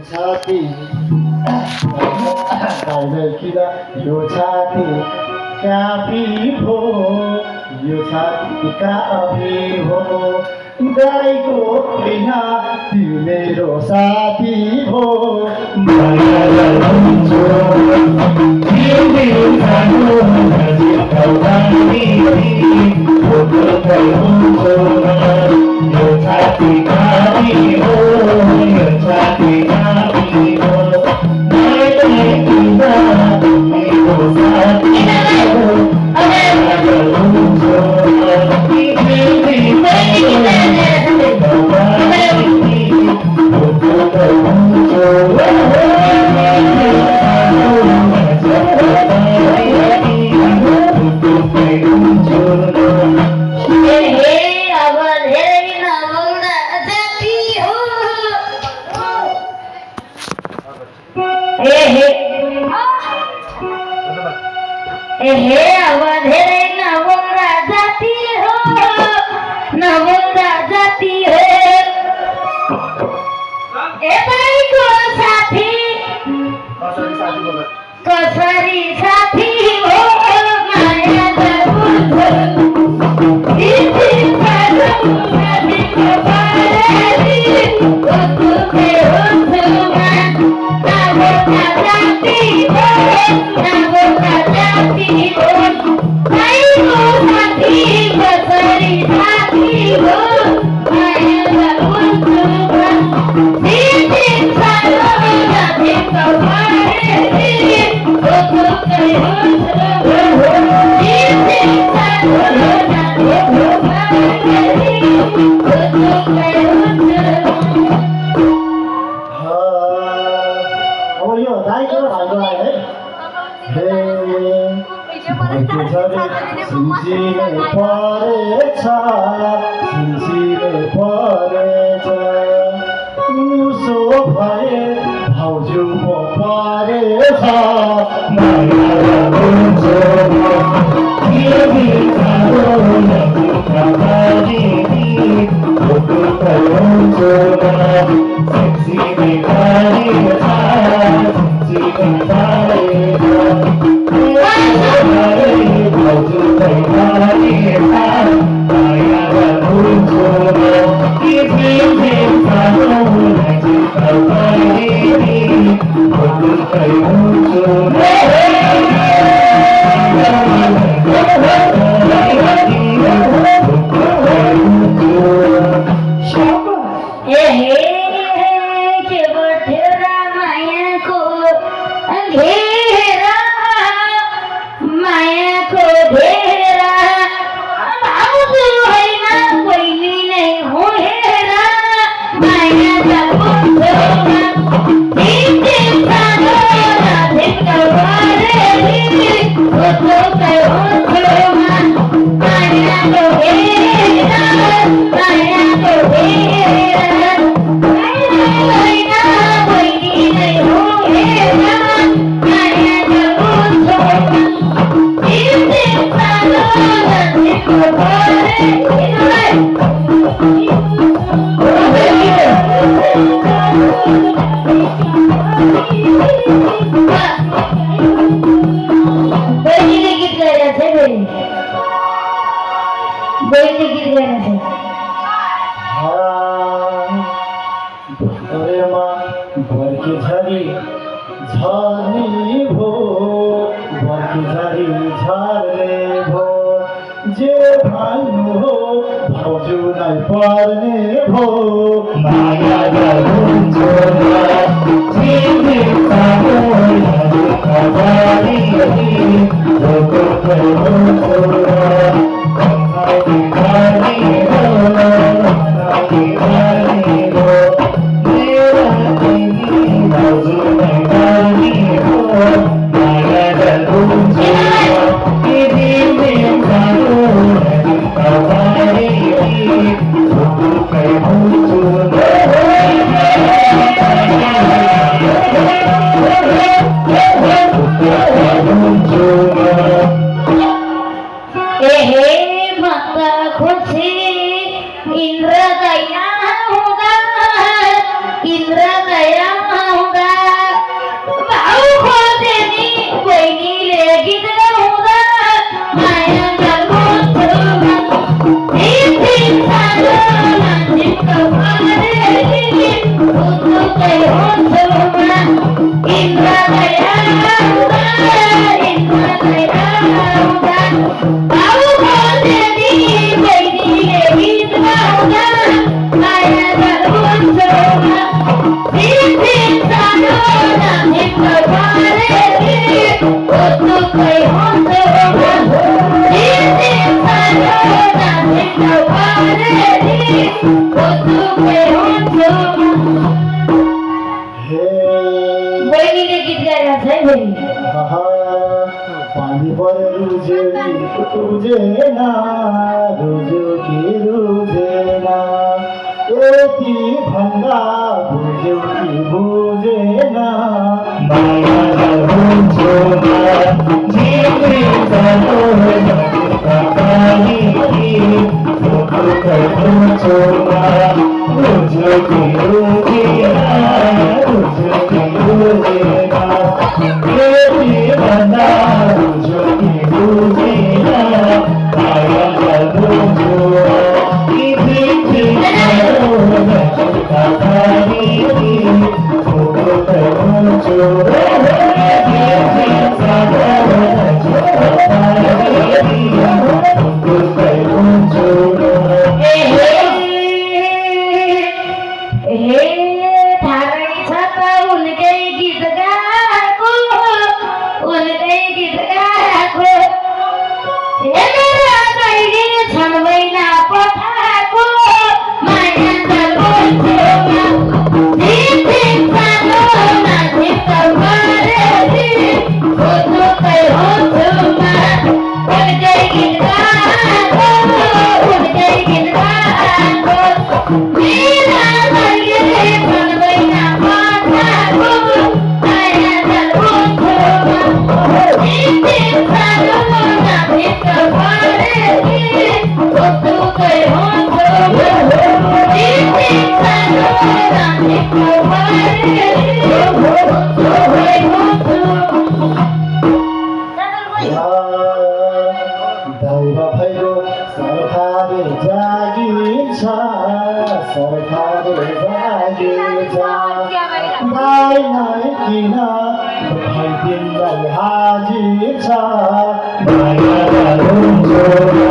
छाती गाउँदै किन यो छाती काफी भो यो छाती काफी भो गाईको होइन तिमी मेरो साथी भो माया गर्छु तिमी खानु नजिक आउँदाखेरि यो छाती काफी हो यो छाती काफी हो मैले किन तिमीको साथी हो हे अवधेरे नवरा जाती हो नवरा जाती हो ए भाई को साथी कसरी साथी हो माया जरूर इसी कदम नदी को पारी ओ तुके हो सुमन नवरा जाती हो नवरा जाती हो भाई को साथी कसरी साथी हो माया जरूर सुमन इसी कदम नदी को पारी ओ तुके हो सुमन इसी कदम नदी को पारी ओ तुके हो सुमन अब यो दाइको भाइको आयो है सिन्सिने परेछ सिन्सिने परेछ उसो भए भाउजू म परेछ माया हुन्छ तिमी खानु नजिक बर्की झरी झर्ने भो बर्की झरी झर्ने भो जे भन्नु हो भाउजूलाई पर्ने भो माया गर्नुहुन्छ तिमी सानो खबरी बहिनीले गीत गाइरहेको छ है बहिनी पानी परेर रुझेन रुझ्यो कि रुझेन यति भन्दा बुझ्यो कि बुझेन माया हुन्छु सरकारले जागिन्छ सरकारले जागिन्छ गाई नै किन भैदिनलाई हाजिर छ माया हुन्छ